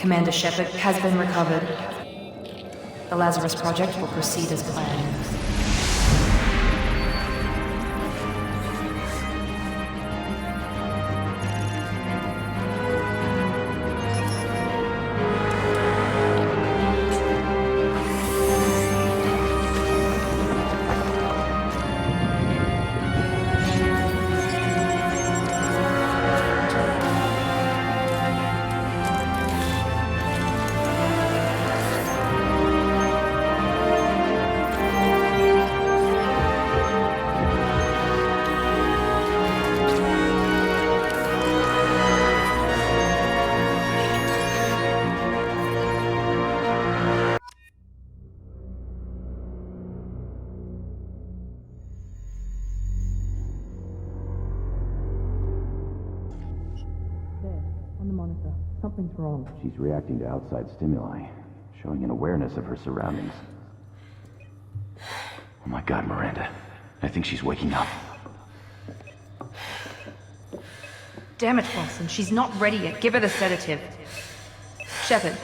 Commander Shepard has been recovered. The Lazarus Project will proceed as planned. On the monitor. Something's wrong. She's reacting to outside stimuli, showing an awareness of her surroundings. Oh my god, Miranda. I think she's waking up. Damn it, Wilson. She's not ready yet. Give her the sedative. Shepard,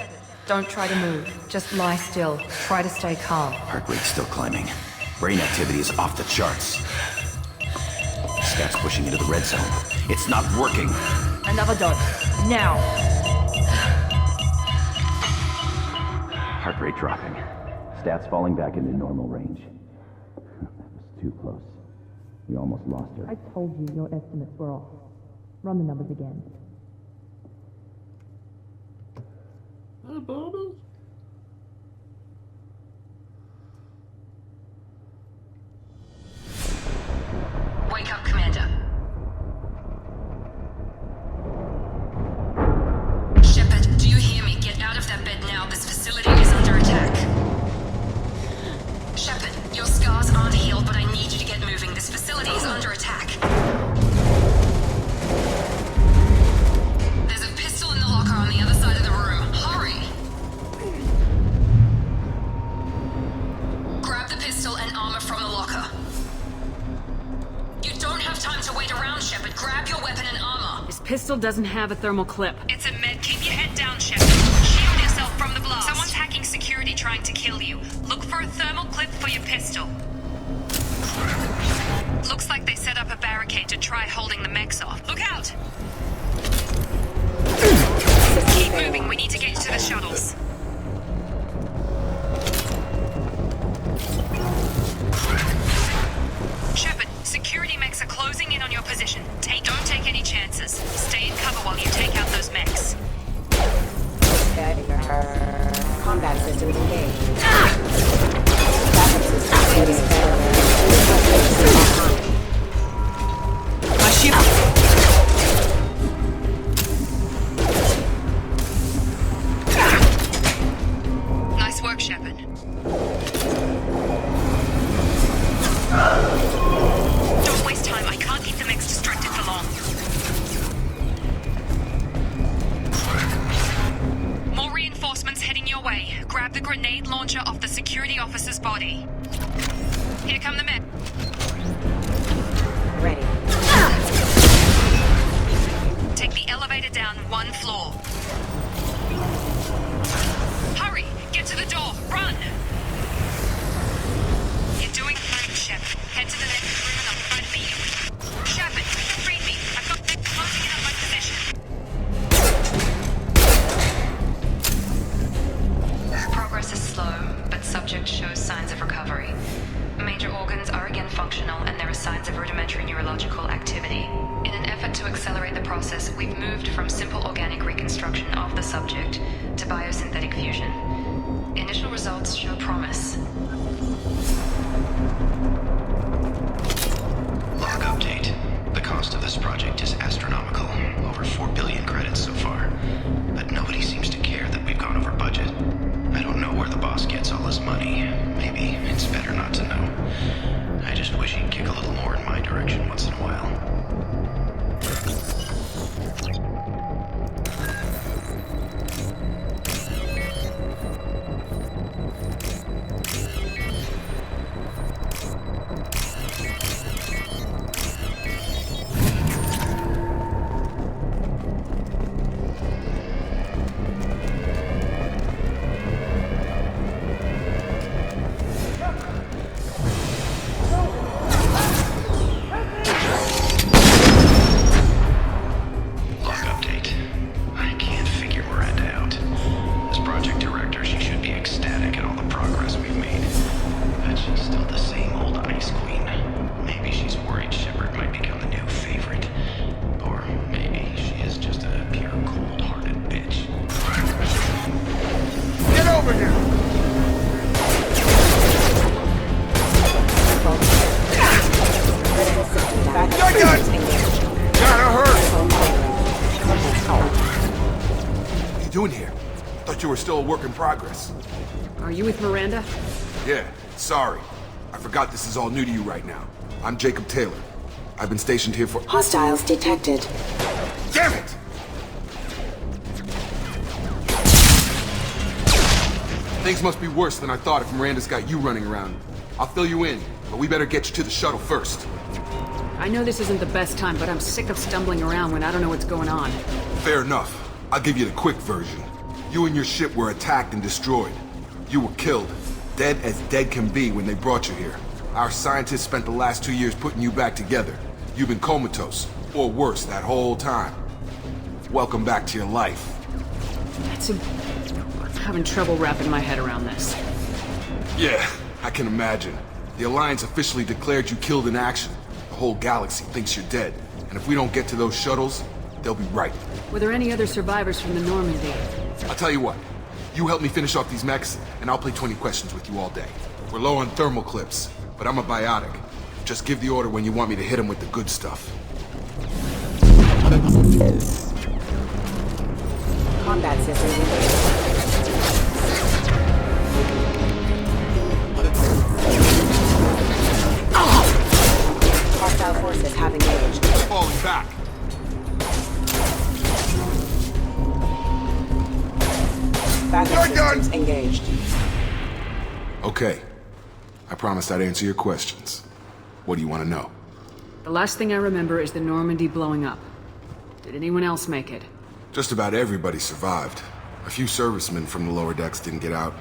don't try to move. Just lie still. Try to stay calm. Heart rate's still climbing. Brain activity is off the charts. Stats pushing into the red zone. It's not working. Another dose. Now! Heart rate dropping. Stats falling back into normal range. That was too close. We almost lost her. I told you your estimates were off. Run the numbers again. Hey, Bobby. Wake up, Commander. Shepard, do you hear me? Get out of that bed now. This facility is under attack. Shepard, your scars aren't healed, but I need you to get moving. This facility is under attack. There's a pistol in the locker on the other side of the room. Hurry! Grab the pistol and armor from the locker. You don't have time to wait around, Shepard. Grab your weapon and armor. This pistol doesn't have a thermal clip. It's a med. Keep your head down, Shepard. Shield yourself from the blast. Someone's hacking security trying to kill you. Look for a thermal clip for your pistol. Looks like they set up a barricade to try holding the mechs off. Look out! Keep moving. We need to get to the shuttles. Shepard, security mechs are closing in on your position. Don't take any chances. Stay in cover while you take out those mechs. Combat systems engaged. Backup systems My ship! Nice work, Shepard. Don't waste time. I can't keep the mechs distracted for long. More reinforcements heading your way. Grab the grenade launcher off the security officer's body. Here come the men. ready. Take the elevator down one floor. Hurry! Get to the door! Run! You're doing great, Shep. Head to the next room and I'll try to meet you. Shepard, read me. I've got them closing in on my position. Progress is slow, but subject shows signs of recovery. Major organs are again functional and there are signs of rudimentary neurological activity. In an effort to accelerate the process, we've moved from simple organic reconstruction of the subject to biosynthetic fusion. Initial results show promise. Log update. The cost of this project is astronomical. Over 4 billion credits so far. But nobody seems to care that we've gone over budget. I don't know where the boss gets all his money. Maybe it's better not to know. I just wish he'd kick a little more in my direction once in a while. still a work in progress. Are you with Miranda? Yeah, sorry. I forgot this is all new to you right now. I'm Jacob Taylor. I've been stationed here for— Hostiles detected. Damn it! Things must be worse than I thought if Miranda's got you running around. I'll fill you in, but we better get you to the shuttle first. I know this isn't the best time, but I'm sick of stumbling around when I don't know what's going on. Fair enough. I'll give you the quick version. You and your ship were attacked and destroyed. You were killed. Dead as dead can be when they brought you here. Our scientists spent the last 2 years putting you back together. You've been comatose, or worse, that whole time. Welcome back to your life. I'm having trouble wrapping my head around this. Yeah, I can imagine. The Alliance officially declared you killed in action. The whole galaxy thinks you're dead. And if we don't get to those shuttles, they'll be right. Were there any other survivors from the Normandy? I'll tell you what. You help me finish off these mechs, and I'll play 20 questions with you all day. We're low on thermal clips, but I'm a biotic. Just give the order when you want me to hit them with the good stuff. Combat systems engaged. Hostile forces have engaged. Falling back. Backup systems engaged. Okay. I promised I'd answer your questions. What do you want to know? The last thing I remember is the Normandy blowing up. Did anyone else make it? Just about everybody survived. A few servicemen from the lower decks didn't get out.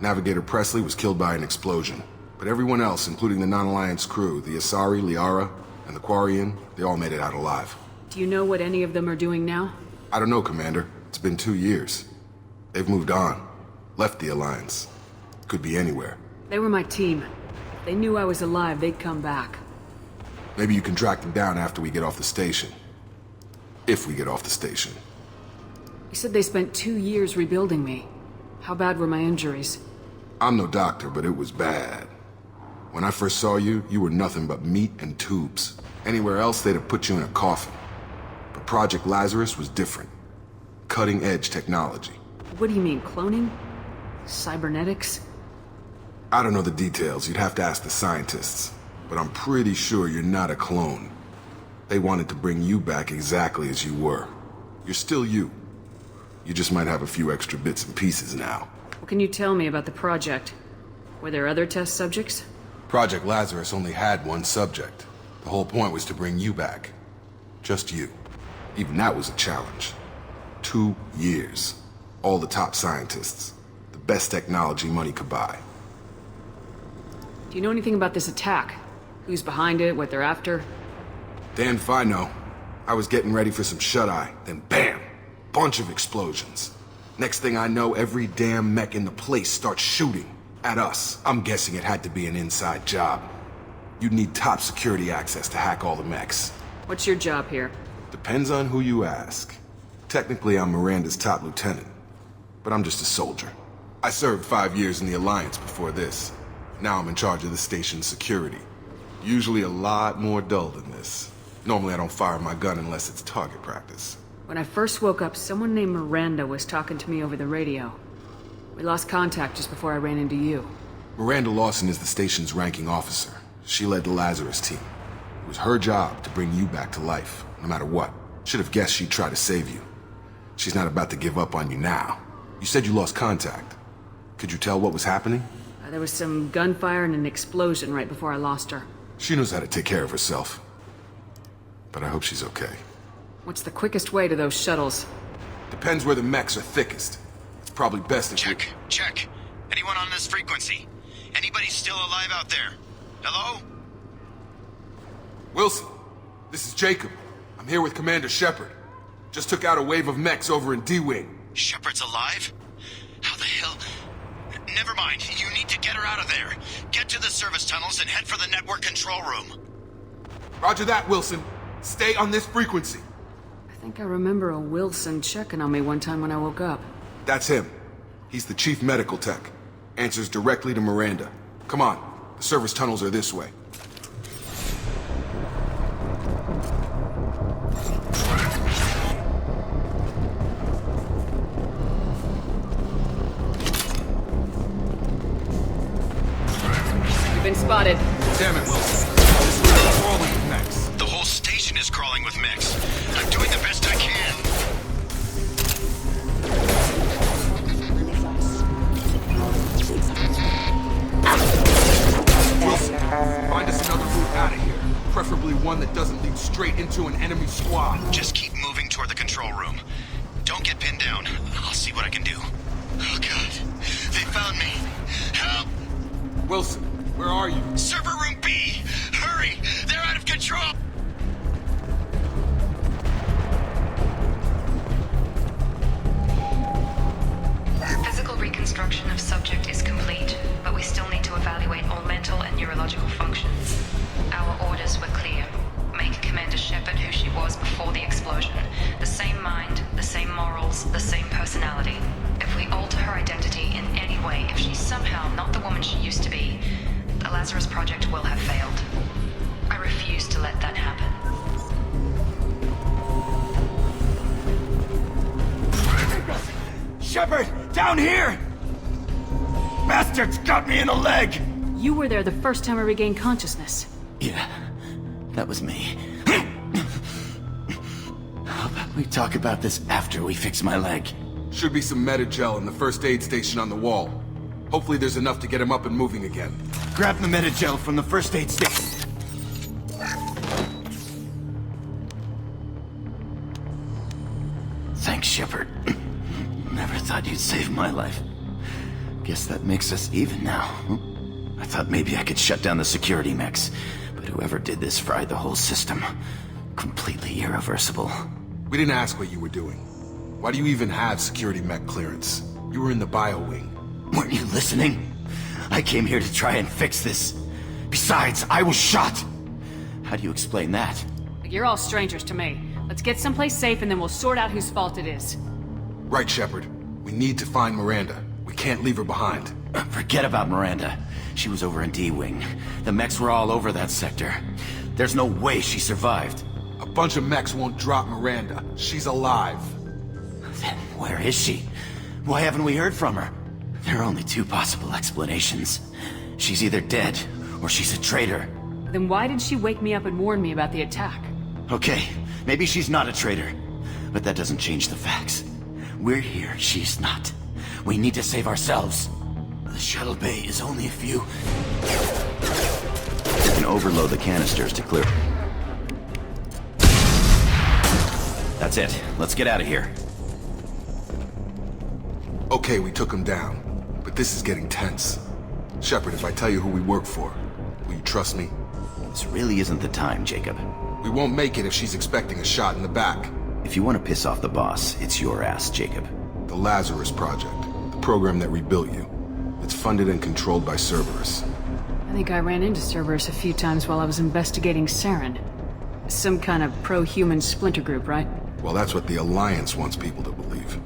Navigator Presley was killed by an explosion. But everyone else, including the non-Alliance crew, the Asari, Liara, and the Quarian, they all made it out alive. Do you know what any of them are doing now? I don't know, Commander. It's been 2 years. They've moved on. Left the Alliance. Could be anywhere. They were my team. If they knew I was alive, they'd come back. Maybe you can track them down after we get off the station. If we get off the station. You said they spent 2 years rebuilding me. How bad were my injuries? I'm no doctor, but it was bad. When I first saw you, you were nothing but meat and tubes. Anywhere else, they'd have put you in a coffin. But Project Lazarus was different. Cutting-edge technology. What do you mean, cloning? Cybernetics? I don't know the details. You'd have to ask the scientists. But I'm pretty sure you're not a clone. They wanted to bring you back exactly as you were. You're still you. You just might have a few extra bits and pieces now. What can you tell me about the project? Were there other test subjects? Project Lazarus only had one subject. The whole point was to bring you back. Just you. Even that was a challenge. 2 years. All the top scientists. The best technology money could buy. Do you know anything about this attack? Who's behind it, what they're after? Damned if I know. I was getting ready for some shut-eye, then bam! Bunch of explosions. Next thing I know, every damn mech in the place starts shooting. At us. I'm guessing it had to be an inside job. You'd need top security access to hack all the mechs. What's your job here? Depends on who you ask. Technically, I'm Miranda's top lieutenant. But I'm just a soldier. I served 5 years in the Alliance before this. Now I'm in charge of the station's security. Usually a lot more dull than this. Normally I don't fire my gun unless it's target practice. When I first woke up, someone named Miranda was talking to me over the radio. We lost contact just before I ran into you. Miranda Lawson is the station's ranking officer. She led the Lazarus team. It was her job to bring you back to life, no matter what. Should have guessed she'd try to save you. She's not about to give up on you now. You said you lost contact. Could you tell what was happening? There was some gunfire and an explosion right before I lost her. She knows how to take care of herself. But I hope she's okay. What's the quickest way to those shuttles? Depends where the mechs are thickest. It's probably best if you— Check. Anyone on this frequency? Anybody still alive out there? Hello? Wilson, this is Jacob. I'm here with Commander Shepard. Just took out a wave of mechs over in D-Wing. Shepard's alive? How the hell? Never mind. You need to get her out of there. Get to the service tunnels and head for the network control room. Roger that, Wilson. Stay on this frequency. I think I remember a Wilson checking on me one time when I woke up. That's him. He's the chief medical tech. Answers directly to Miranda. Come on. The service tunnels are this way. been spotted. Damn it, Wilson. This is crawling with mechs. The whole station is crawling with mechs. I'm doing the best I can. Wilson, find us another route out of here. Preferably one that doesn't lead straight into an enemy squad. Just keep moving toward the control room. Don't get pinned down. I'll see what I can do. Oh, God. They found me. Help! Wilson, where are you? Server room B! Hurry! They're out of control! Physical reconstruction of subject is complete, but we still need to evaluate all mental and neurological functions. Our orders were clear. Make Commander Shepard who she was before the explosion. The same mind, the same morals, the same personality. If we alter her identity in any way, if she's somehow not the woman she used to be, the Lazarus Project will have failed. I refuse to let that happen. Shepard! Down here! Bastards got me in the leg! You were there the first time I regained consciousness. Yeah, that was me. How about we talk about this after we fix my leg? Should be some Metagel in the first aid station on the wall. Hopefully there's enough to get him up and moving again. Grab the Metagel from the first aid station. Thanks, Shepard. Never thought you'd save my life. Guess that makes us even now. I thought maybe I could shut down the security mechs, but whoever did this fried the whole system. Completely irreversible. We didn't ask what you were doing. Why do you even have security mech clearance? You were in the bio wing. Weren't you listening? I came here to try and fix this. Besides, I was shot. How do you explain that? You're all strangers to me. Let's get someplace safe and then we'll sort out whose fault it is. Right, Shepard. We need to find Miranda. We can't leave her behind. Forget about Miranda. She was over in D-Wing. The mechs were all over that sector. There's no way she survived. A bunch of mechs won't drop Miranda. She's alive. Then where is she? Why haven't we heard from her? There are only two possible explanations. She's either dead, or she's a traitor. Then why did she wake me up and warn me about the attack? Okay, maybe she's not a traitor. But that doesn't change the facts. We're here, she's not. We need to save ourselves. The shuttle bay is only a few... You can overload the canisters to clear... That's it. Let's get out of here. Okay, we took him down. But this is getting tense. Shepard, if I tell you who we work for, will you trust me? This really isn't the time, Jacob. We won't make it if she's expecting a shot in the back. If you want to piss off the boss, it's your ass, Jacob. The Lazarus Project. The program that rebuilt you. It's funded and controlled by Cerberus. I think I ran into Cerberus a few times while I was investigating Saren. Some kind of pro-human splinter group, right? Well, that's what the Alliance wants people to believe.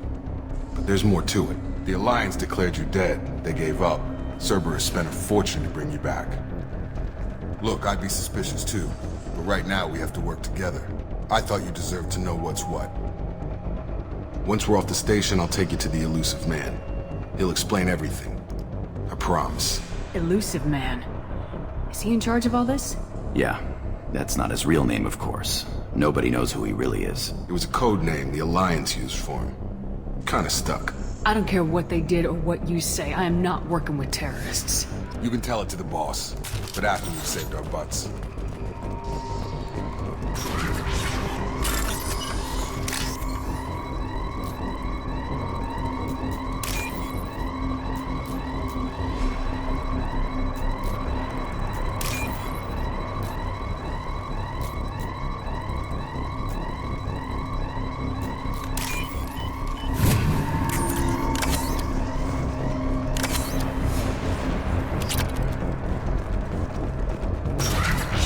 But there's more to it. The Alliance declared you dead. They gave up. Cerberus spent a fortune to bring you back. Look, I'd be suspicious too. But right now, we have to work together. I thought you deserved to know what's what. Once we're off the station, I'll take you to the Elusive Man. He'll explain everything. I promise. Elusive Man. Is he in charge of all this? Yeah. That's not his real name, of course. Nobody knows who he really is. It was a code name the Alliance used for him. Kinda stuck. I don't care what they did or what you say. I am not working with terrorists. You can tell it to the boss, but after we've saved our butts.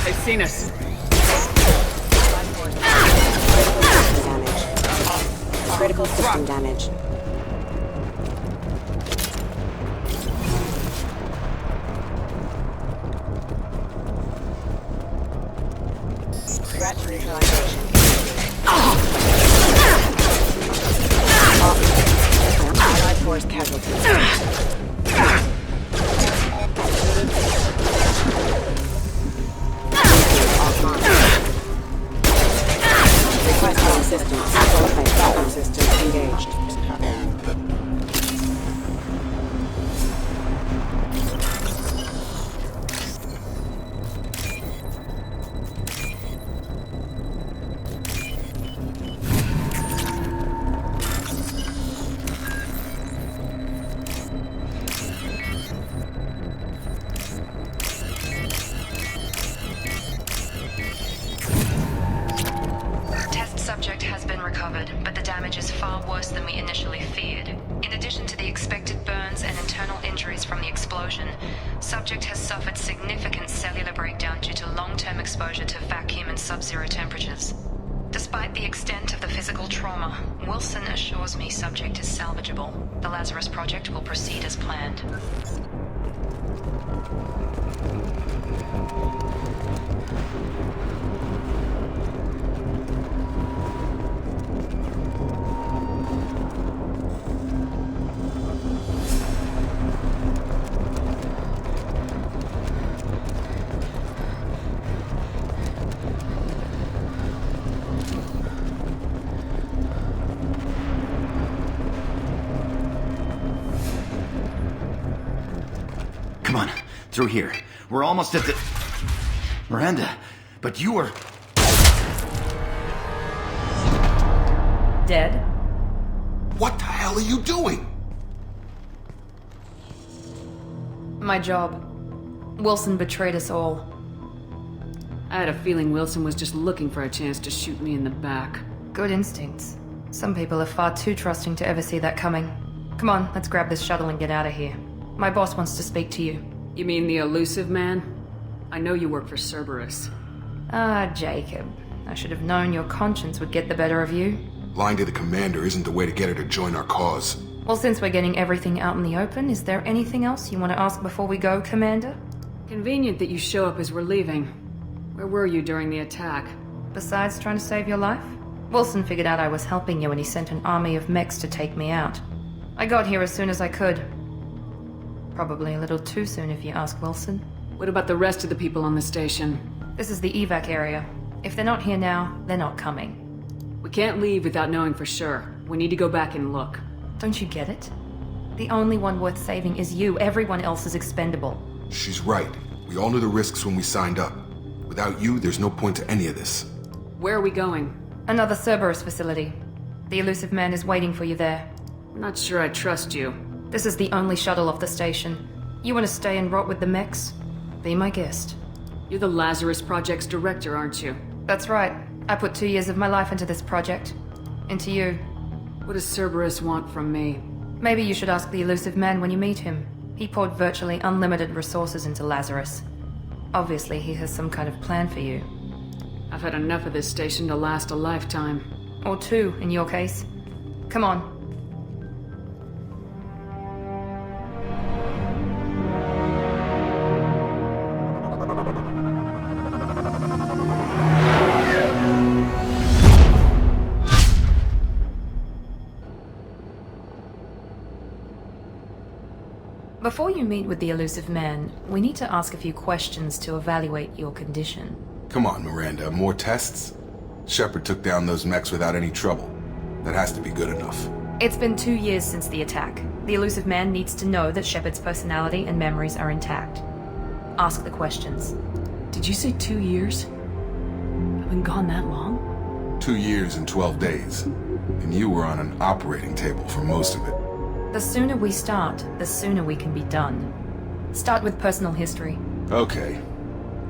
They've seen us. Critical system damage. Threat neutralization. Allied force casualties. Subject has suffered significant cellular breakdown due to long-term exposure to vacuum and sub-zero temperatures. Despite the extent of the physical trauma, Wilson assures me subject is salvageable. The Lazarus Project will proceed as planned. Come on, through here. We're almost at the... Miranda, but you were... Dead? What the hell are you doing? My job. Wilson betrayed us all. I had a feeling Wilson was just looking for a chance to shoot me in the back. Good instincts. Some people are far too trusting to ever see that coming. Come on, let's grab this shuttle and get out of here. My boss wants to speak to you. You mean the elusive man? I know you work for Cerberus. Ah, Jacob. I should have known your conscience would get the better of you. Lying to the commander isn't the way to get her to join our cause. Well, since we're getting everything out in the open, is there anything else you want to ask before we go, Commander? Convenient that you show up as we're leaving. Where were you during the attack? Besides trying to save your life? Wilson figured out I was helping you and he sent an army of mechs to take me out. I got here as soon as I could. Probably a little too soon if you ask Wilson. What about the rest of the people on the station? This is the evac area. If they're not here now, they're not coming. We can't leave without knowing for sure. We need to go back and look. Don't you get it? The only one worth saving is you. Everyone else is expendable. She's right. We all knew the risks when we signed up. Without you, there's no point to any of this. Where are we going? Another Cerberus facility. The elusive man is waiting for you there. I'm not sure I trust you. This is the only shuttle off the station. You want to stay and rot with the mechs? Be my guest. You're the Lazarus Project's director, aren't you? That's right. I put 2 years of my life into this project. Into you. What does Cerberus want from me? Maybe you should ask the elusive man when you meet him. He poured virtually unlimited resources into Lazarus. Obviously, he has some kind of plan for you. I've had enough of this station to last a lifetime. Or 2, in your case. Come on. Before you meet with the elusive man, we need to ask a few questions to evaluate your condition. Come on, Miranda, more tests? Shepard took down those mechs without any trouble. That has to be good enough. It's been 2 years since the attack. The elusive man needs to know that Shepard's personality and memories are intact. Ask the questions. Did you say 2 years? I've been gone that long? 2 years and 12 days. And you were on an operating table for most of it. The sooner we start, the sooner we can be done. Start with personal history. Okay.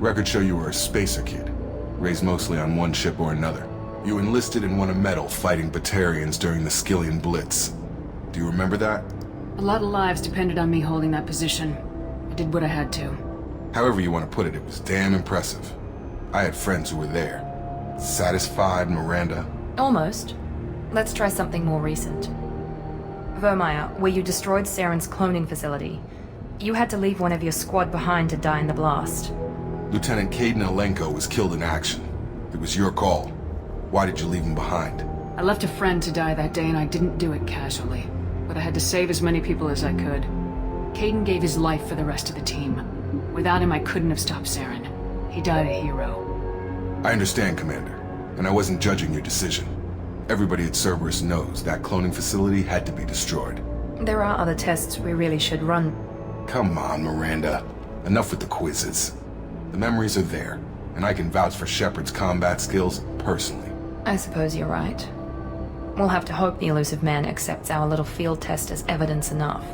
Records show you were a spacer kid, raised mostly on one ship or another. You enlisted and won a medal fighting Batarians during the Skillian Blitz. Do you remember that? A lot of lives depended on me holding that position. I did what I had to. However you want to put it, it was damn impressive. I had friends who were there. Satisfied, Miranda? Almost. Let's try something more recent. Vermeer, where you destroyed Saren's cloning facility. You had to leave one of your squad behind to die in the blast. Lieutenant Caden Alenko was killed in action. It was your call. Why did you leave him behind? I left a friend to die that day and I didn't do it casually. But I had to save as many people as I could. Caden gave his life for the rest of the team. Without him, I couldn't have stopped Saren. He died a hero. I understand, Commander. And I wasn't judging your decision. Everybody at Cerberus knows that cloning facility had to be destroyed. There are other tests we really should run. Come on, Miranda. Enough with the quizzes. The memories are there, and I can vouch for Shepard's combat skills personally. I suppose you're right. We'll have to hope the elusive man accepts our little field test as evidence enough.